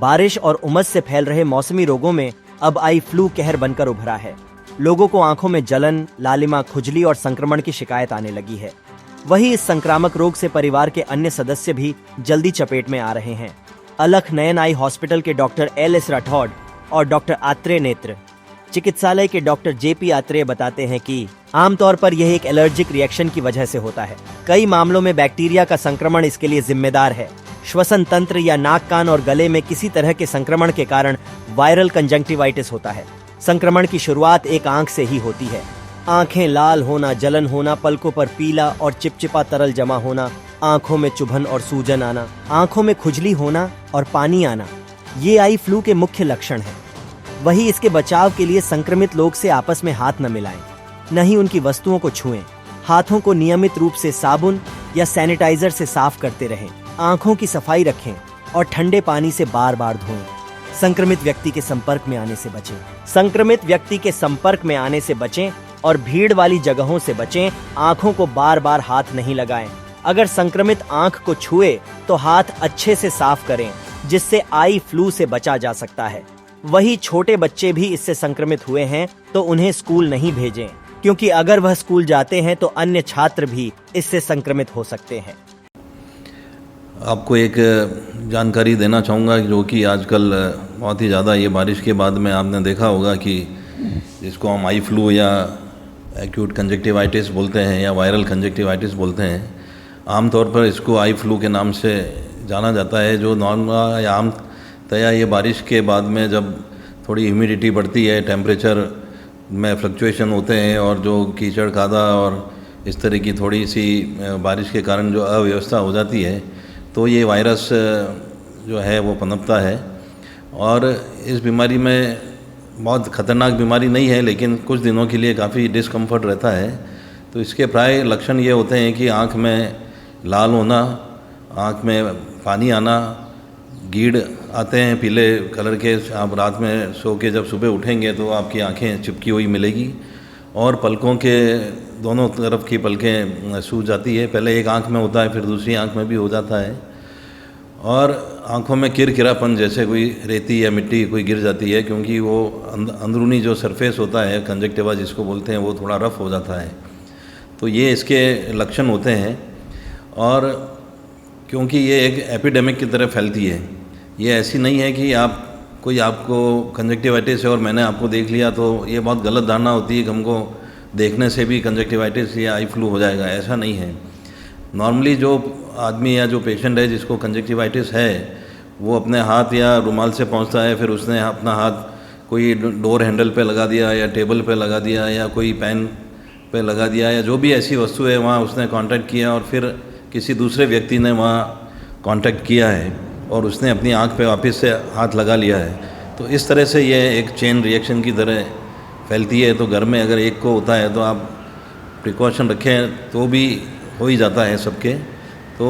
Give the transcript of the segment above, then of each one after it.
बारिश और उमस से फैल रहे मौसमी रोगों में अब आई फ्लू कहर बनकर उभरा है। लोगों को आंखों में जलन, लालिमा, खुजली और संक्रमण की शिकायत आने लगी है। वहीं इस संक्रामक रोग से परिवार के अन्य सदस्य भी जल्दी चपेट में आ रहे हैं। अलख नयन आई हॉस्पिटल के डॉक्टर LS राठौड़ और डॉक्टर आत्रेय नेत्र चिकित्सालय के डॉक्टर JP आत्रेय बताते हैं कि आमतौर पर यह एक एलर्जिक रिएक्शन की वजह से होता है। कई मामलों में बैक्टीरिया का संक्रमण इसके लिए जिम्मेदार है। श्वसन तंत्र या नाक, कान और गले में किसी तरह के संक्रमण के कारण वायरल कंजंक्टिवाइटिस होता है। संक्रमण की शुरुआत एक आंख से ही होती है। आंखें लाल होना, जलन होना, पलकों पर पीला और चिपचिपा तरल जमा होना, आंखों में चुभन और सूजन आना, आंखों में खुजली होना और पानी आना, ये आई फ्लू के मुख्य लक्षण हैं। वहीं इसके बचाव के लिए संक्रमित लोग से आपस में हाथ न मिलाएं, न ही उनकी वस्तुओं को छुएं। हाथों को नियमित रूप से साबुन या सैनिटाइजर से साफ करते रहें। आंखों की सफाई रखें और ठंडे पानी से बार बार धोएं। संक्रमित व्यक्ति के संपर्क में आने से बचें। संक्रमित व्यक्ति के संपर्क में आने से बचें और भीड़ वाली जगहों से बचें। आंखों को बार बार हाथ नहीं लगाएं। अगर संक्रमित आंख को छुए तो हाथ अच्छे से साफ करें, जिससे आई फ्लू से बचा जा सकता है। वही छोटे बच्चे भी इससे संक्रमित हुए हैं तो उन्हें स्कूल नहीं भेजें, क्योंकि अगर वह स्कूल जाते हैं तो अन्य छात्र भी इससे संक्रमित हो सकते हैं। आपको एक जानकारी देना चाहूँगा जो कि आजकल बहुत ही ज़्यादा ये बारिश के बाद में आपने देखा होगा कि जिसको हम आई फ्लू या एक्यूट कंजक्टिवाइटिस बोलते हैं या वायरल कंजक्टिवाइटिस बोलते हैं, आमतौर पर इसको आई फ्लू के नाम से जाना जाता है। जो नॉर्मल या आम तया ये बारिश के बाद में जब थोड़ी ह्यूमिडिटी बढ़ती है, टेम्परेचर में फ्लक्चुएशन होते हैं और जो कीचड़ कादा और इस तरह की थोड़ी सी बारिश के कारण जो अव्यवस्था हो जाती है, तो ये वायरस जो है वो पनपता है। और इस बीमारी में बहुत ख़तरनाक बीमारी नहीं है, लेकिन कुछ दिनों के लिए काफ़ी डिस्कम्फर्ट रहता है। तो इसके प्राय लक्षण ये होते हैं कि आँख में लाल होना, आँख में पानी आना, गीड़ आते हैं पीले कलर के। आप रात में सो के जब सुबह उठेंगे तो आपकी आंखें चिपकी हुई मिलेगी और पलकों के दोनों तरफ की पलकें सूज जाती है। पहले एक आंख में होता है, फिर दूसरी आंख में भी हो जाता है। और आंखों में किरकिरापन, जैसे कोई रेती या मिट्टी कोई गिर जाती है, क्योंकि वो अंदरूनी जो सरफेस होता है कंजक्टिवा जिसको बोलते हैं, वो थोड़ा रफ हो जाता है। तो ये इसके लक्षण होते हैं। और क्योंकि ये एक एपिडेमिक की तरह फैलती है, ये ऐसी नहीं है कि आपको कंजक्टिवाइटिस है और मैंने आपको देख लिया, तो ये बहुत गलत धारणा होती है कि हमको देखने से भी कंजक्टिवाइटिस या आई फ्लू हो जाएगा। ऐसा नहीं है। नॉर्मली जो आदमी या जो पेशेंट है जिसको कंजक्टिवाइटिस है, वो अपने हाथ या रुमाल से पहुंचता है, फिर उसने अपना हाथ कोई डोर हैंडल पे लगा दिया या टेबल पे लगा दिया या कोई पेन पे लगा दिया या जो भी ऐसी वस्तु है वहाँ उसने कांटेक्ट किया और फिर किसी दूसरे व्यक्ति ने वहाँ कांटेक्ट किया है और उसने अपनी आंख पे वापस से हाथ लगा लिया है। तो इस तरह से ये एक चेन रिएक्शन की तरह फैलती है। तो घर में अगर एक को होता है तो आप प्रिकॉशन रखें तो भी हो ही जाता है सबके। तो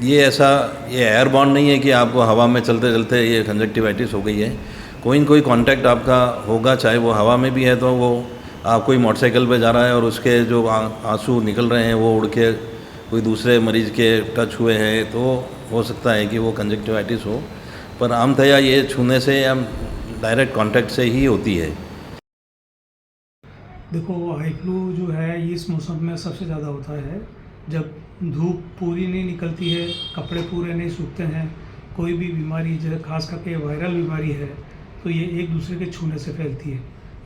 ये एयरबॉर्न नहीं है कि आपको हवा में चलते चलते ये कंजक्टिवाइटिस हो गई है। कोई न कोई कांटेक्ट आपका होगा, चाहे वो हवा में भी है, तो वो आप कोई मोटरसाइकिल पे जा रहा है और उसके जो आंसू निकल रहे हैं वो उड़ के कोई दूसरे मरीज़ के टच हुए हैं, तो हो सकता है कि वो कंजक्टिवाइटिस हो। पर आमतया ये छूने से या डायरेक्ट कांटेक्ट से ही होती है। देखो, आई फ्लू जो है ये इस मौसम में सबसे ज़्यादा होता है। जब धूप पूरी नहीं निकलती है, कपड़े पूरे नहीं सूखते हैं, कोई भी बीमारी जो खास करके वायरल बीमारी है, तो ये एक दूसरे के छूने से फैलती है।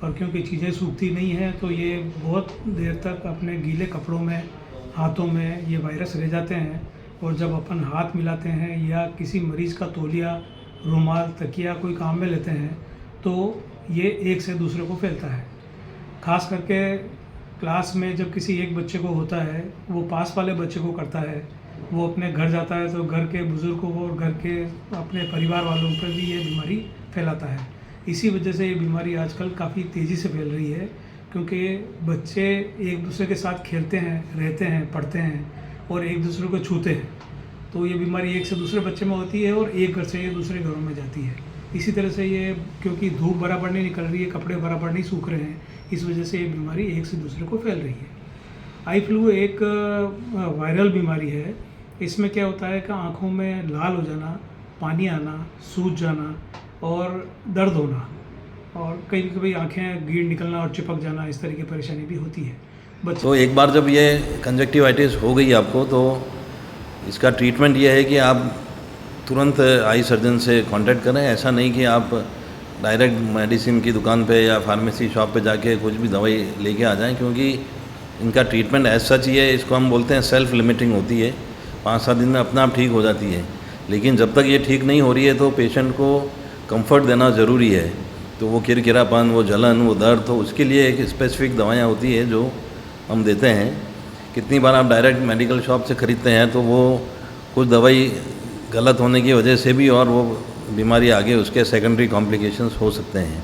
और क्योंकि चीज़ें सूखती नहीं हैं तो ये बहुत देर तक अपने गीले कपड़ों में, हाथों में ये वायरस रह जाते हैं। और जब अपन हाथ मिलाते हैं या किसी मरीज़ का तौलिया, रुमाल, तकिया कोई काम में लेते हैं, तो ये एक से दूसरे को फैलता है। खास करके क्लास में जब किसी एक बच्चे को होता है, वो पास वाले बच्चे को करता है, वो अपने घर जाता है तो घर के बुज़ुर्गों को और घर के अपने परिवार वालों पर भी ये बीमारी फैलाता है। इसी वजह से ये बीमारी आजकल काफ़ी तेज़ी से फैल रही है, क्योंकि बच्चे एक दूसरे के साथ खेलते हैं, रहते हैं, पढ़ते हैं और एक दूसरे को छूते हैं। तो ये बीमारी एक से दूसरे बच्चे में होती है और एक घर से ये दूसरे घरों में जाती है। इसी तरह से ये, क्योंकि धूप बराबर नहीं निकल रही है, कपड़े बराबर नहीं सूख रहे हैं, इस वजह से ये बीमारी एक से दूसरे को फैल रही है। आई फ्लू एक वायरल बीमारी है। इसमें क्या होता है कि आँखों में लाल हो जाना पानी आना, सूज जाना और दर्द होना, और कभी कभी आंखें गीड़ निकलना और चिपक जाना, इस तरह की परेशानी भी होती है बच्चे। तो एक बार जब ये कंजक्टिवाइटिस हो गई आपको, तो इसका ट्रीटमेंट ये है कि आप तुरंत आई सर्जन से कांटेक्ट करें। ऐसा नहीं कि आप डायरेक्ट मेडिसिन की दुकान पे या फार्मेसी शॉप पे जाके कुछ भी दवाई लेके आ जाएं, क्योंकि इनका ट्रीटमेंट एज सच ही है, इसको हम बोलते हैं सेल्फ लिमिटिंग होती है, 5-7 दिन में अपने आप ठीक हो जाती है। लेकिन जब तक ये ठीक नहीं हो रही है तो पेशेंट को कंफर्ट देना ज़रूरी है। तो वो किरकिरापन, वो जलन, वो दर्द, तो उसके लिए एक स्पेसिफिक दवाइयाँ होती है जो हम देते हैं। कितनी बार आप डायरेक्ट मेडिकल शॉप से ख़रीदते हैं तो वो कुछ दवाई गलत होने की वजह से भी और वो बीमारी आगे उसके सेकेंडरी कॉम्प्लिकेशंस हो सकते हैं।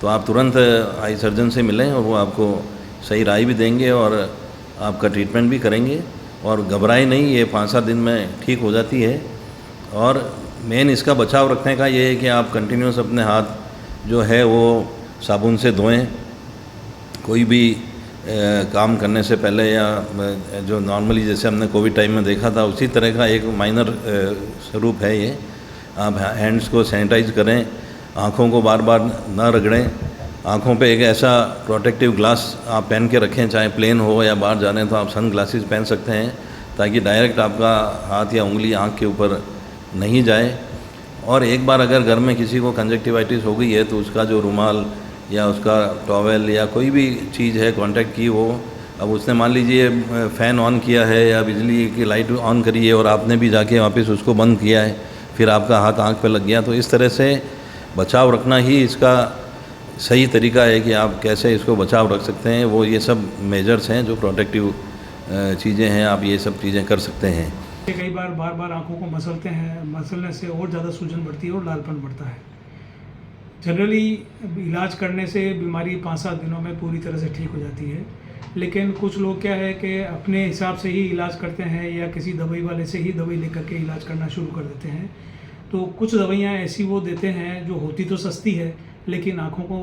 तो आप तुरंत आई सर्जन से मिलें और वो आपको सही राय भी देंगे और आपका ट्रीटमेंट भी करेंगे। और घबराए नहीं, ये 5-7 दिन में ठीक हो जाती है। और मेन इसका बचाव रखने का ये है कि आप कंटिन्यूस अपने हाथ जो है वो साबुन से धोएं। कोई भी काम करने से पहले या जो नॉर्मली जैसे हमने कोविड टाइम में देखा था उसी तरह का एक माइनर स्वरूप है ये। आप हैंड्स को सैनिटाइज करें, आँखों को बार बार ना रगड़ें, आँखों पे एक ऐसा प्रोटेक्टिव ग्लास आप पहन के रखें, चाहे प्लेन हो या बाहर जा रहे हैं तो आप सन ग्लासेस पहन सकते हैं, ताकि डायरेक्ट आपका हाथ या उंगली आँख के ऊपर नहीं जाए। और एक बार अगर घर में किसी को कंजक्टिवाइटिस हो गई है तो उसका जो रुमाल या उसका टॉवेल या कोई भी चीज़ है कांटेक्ट की, वो अब उसने मान लीजिए फ़ैन ऑन किया है या बिजली की लाइट ऑन करी है और आपने भी जाके वापस उसको बंद किया है, फिर आपका हाथ आँख पे लग गया, तो इस तरह से बचाव रखना ही इसका सही तरीका है कि आप कैसे इसको बचाव रख सकते हैं। वो ये सब मेजर्स हैं जो प्रोटेक्टिव चीज़ें हैं, आप ये सब चीज़ें कर सकते हैं। कई बार बार आंखों को मसलते हैं, मसलने से और ज़्यादा सूजन बढ़ती है और लालपन बढ़ता है। जनरली इलाज करने से बीमारी 5-7 दिनों में पूरी तरह से ठीक हो जाती है, लेकिन कुछ लोग क्या है कि अपने हिसाब से ही इलाज करते हैं या किसी दवाई वाले से ही दवाई लेकर के इलाज करना शुरू कर देते हैं। तो कुछ दवाइयाँ ऐसी वो देते हैं जो होती तो सस्ती है लेकिन आँखों को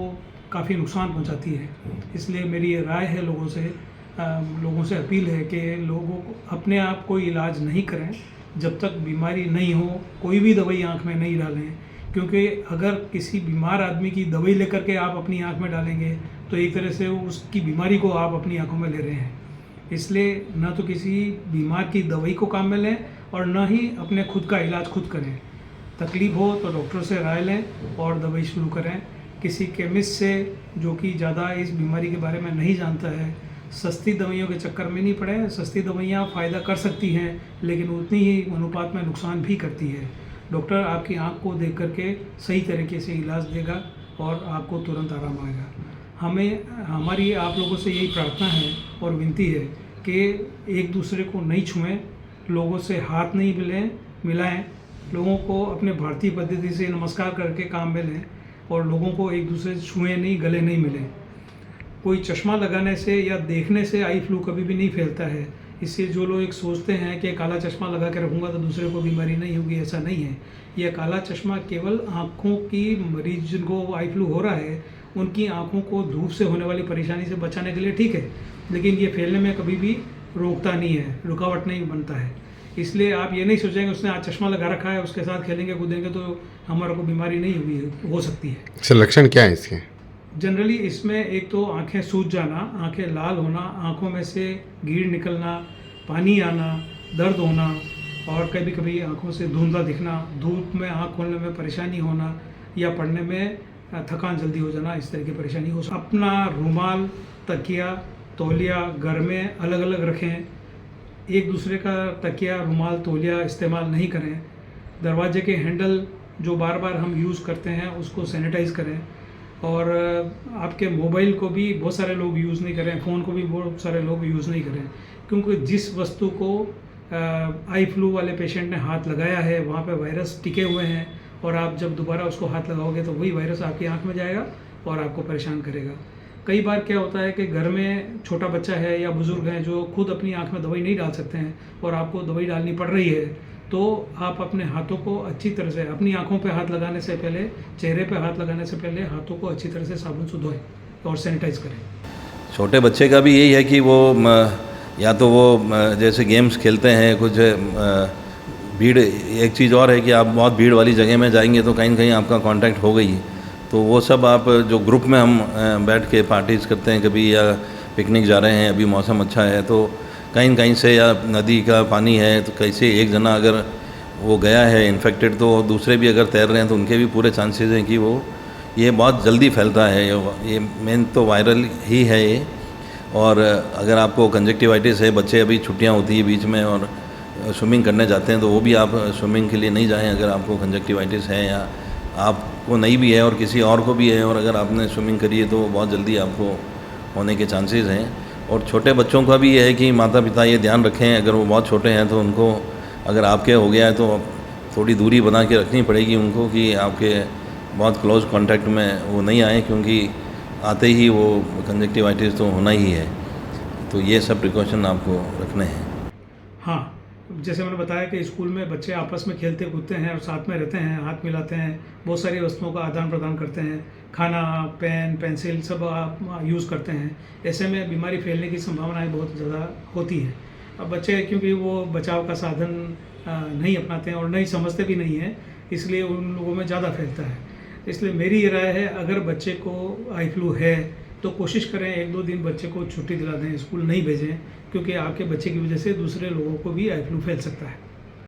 काफ़ी नुकसान पहुँचाती है। इसलिए मेरी ये राय है लोगों से अपील है कि लोगों को अपने आप कोई इलाज नहीं करें जब तक बीमारी नहीं हो, कोई भी दवाई आँख में नहीं डालें, क्योंकि अगर किसी बीमार आदमी की दवाई लेकर के आप अपनी आँख में डालेंगे तो एक तरह से उसकी बीमारी को आप अपनी आँखों में ले रहे हैं। इसलिए न तो किसी बीमार की दवाई को काम में लें और न ही अपने खुद का इलाज खुद करें। तकलीफ़ हो तो डॉक्टर से राय लें और दवाई शुरू करें। किसी केमिस्ट से जो कि ज़्यादा इस बीमारी के बारे में नहीं जानता है, सस्ती दवाइयों के चक्कर में नहीं पड़े। सस्ती दवाइयाँ फ़ायदा कर सकती हैं लेकिन उतनी ही अनुपात में नुकसान भी करती है। डॉक्टर आपकी आंख को देख करके सही तरीके से इलाज देगा और आपको तुरंत आराम आएगा। हमारी आप लोगों से यही प्रार्थना है और विनती है कि एक दूसरे को नहीं छुएं, लोगों से हाथ नहीं मिलाएं, लोगों को अपने भारतीय पद्धति से नमस्कार करके काम में लें और लोगों को एक दूसरे से छुएं नहीं, गले नहीं मिलें। कोई चश्मा लगाने से या देखने से आई फ्लू कभी भी नहीं फैलता है। इससे जो लोग एक सोचते हैं कि काला चश्मा लगा के रखूँगा तो दूसरे को बीमारी नहीं होगी, ऐसा नहीं है। यह काला चश्मा केवल आँखों की मरीज जिनको आई फ्लू हो रहा है उनकी आँखों को धूप से होने वाली परेशानी से बचाने के लिए ठीक है, लेकिन ये फैलने में कभी भी रोकता नहीं है, रुकावट नहीं बनता है। इसलिए आप ये नहीं सोचेंगे उसने आज चश्मा लगा रखा है उसके साथ खेलेंगे कूदेंगे तो हमारे को बीमारी नहीं हुई हो सकती है। इसके लक्षण क्या है इसके? जनरली इसमें एक तो आंखें सूज जाना, आंखें लाल होना, आंखों में से गीड़ निकलना, पानी आना, दर्द होना और कभी कभी आंखों से धुंधला दिखना, धूप में आंख खोलने में परेशानी होना या पढ़ने में थकान जल्दी हो जाना, इस तरह की परेशानी हो। अपना रुमाल, तकिया, तौलिया घर में अलग अलग रखें। एक दूसरे का तकिया, रुमाल, तौलिया इस्तेमाल नहीं करें। दरवाजे के हैंडल जो बार बार हम यूज़ करते हैं उसको सैनिटाइज़ करें। और आपके मोबाइल को भी बहुत सारे लोग यूज़ नहीं करें, फ़ोन को भी बहुत सारे लोग यूज़ नहीं करें, क्योंकि जिस वस्तु को आई फ्लू वाले पेशेंट ने हाथ लगाया है वहाँ पे वायरस टिके हुए हैं और आप जब दोबारा उसको हाथ लगाओगे तो वही वायरस आपकी आँख में जाएगा और आपको परेशान करेगा। कई बार क्या होता है कि घर में छोटा बच्चा है या बुज़ुर्ग हैं जो खुद अपनी आँख में दवाई नहीं डाल सकते हैं और आपको दवाई डालनी पड़ रही है, तो आप अपने हाथों को अच्छी तरह से, अपनी आंखों पे हाथ लगाने से पहले, चेहरे पे हाथ लगाने से पहले हाथों को अच्छी तरह से साबुन से धोएं और सैनिटाइज करें। छोटे बच्चे का भी यही है कि वो या तो वो जैसे गेम्स खेलते हैं, कुछ भीड़, एक चीज़ और है कि आप बहुत भीड़ वाली जगह में जाएंगे तो कहीं ना कहीं आपका कांटेक्ट हो गई, तो वो सब आप जो ग्रुप में हम बैठ के पार्टीज़ करते हैं कभी, या पिकनिक जा रहे हैं, अभी मौसम अच्छा है तो कहीं न कहीं से, या नदी का पानी है तो कैसे एक जना अगर वो गया है इन्फेक्टेड तो दूसरे भी अगर तैर रहे हैं तो उनके भी पूरे चांसेस हैं कि वो, ये बहुत जल्दी फैलता है, ये मेन तो वायरल ही है ये। और अगर आपको कंजक्टिवाइटिस है, बच्चे अभी छुट्टियां होती है बीच में और स्विमिंग करने जाते हैं, तो वो भी आप स्विमिंग के लिए नहीं जाएं अगर आपको कंजक्टिवाइटिस है, या आपको नहीं भी है और किसी और को भी है, और अगर आपने स्विमिंग करी है तो बहुत जल्दी आपको होने के चांसेस हैं। और छोटे बच्चों का भी ये है कि माता पिता ये ध्यान रखें, अगर वो बहुत छोटे हैं तो उनको, अगर आपके हो गया है तो थोड़ी दूरी बना के रखनी पड़ेगी उनको, कि आपके बहुत क्लोज कांटेक्ट में वो नहीं आए, क्योंकि आते ही वो कंजक्टिवाइटिस तो होना ही है। तो ये सब प्रिकॉशन आपको रखने हैं। हाँ, जैसे मैंने बताया कि स्कूल में बच्चे आपस में खेलते कूदते हैं और साथ में रहते हैं, हाथ मिलाते हैं, बहुत सारी वस्तुओं का आदान प्रदान करते हैं, खाना, पेन, पेंसिल सब आप यूज़ करते हैं। ऐसे में बीमारी फैलने की संभावनाएं बहुत ज़्यादा होती है। अब बच्चे क्योंकि वो बचाव का साधन नहीं अपनाते हैं और नहीं समझते भी नहीं हैं, इसलिए उन लोगों में ज़्यादा फैलता है। इसलिए मेरी ये राय है, अगर बच्चे को आई फ्लू है तो कोशिश करें 1-2 दिन बच्चे को छुट्टी दिला दें, स्कूल नहीं भेजें, क्योंकि आपके बच्चे की वजह से दूसरे लोगों को भी आई फ्लू फैल सकता है।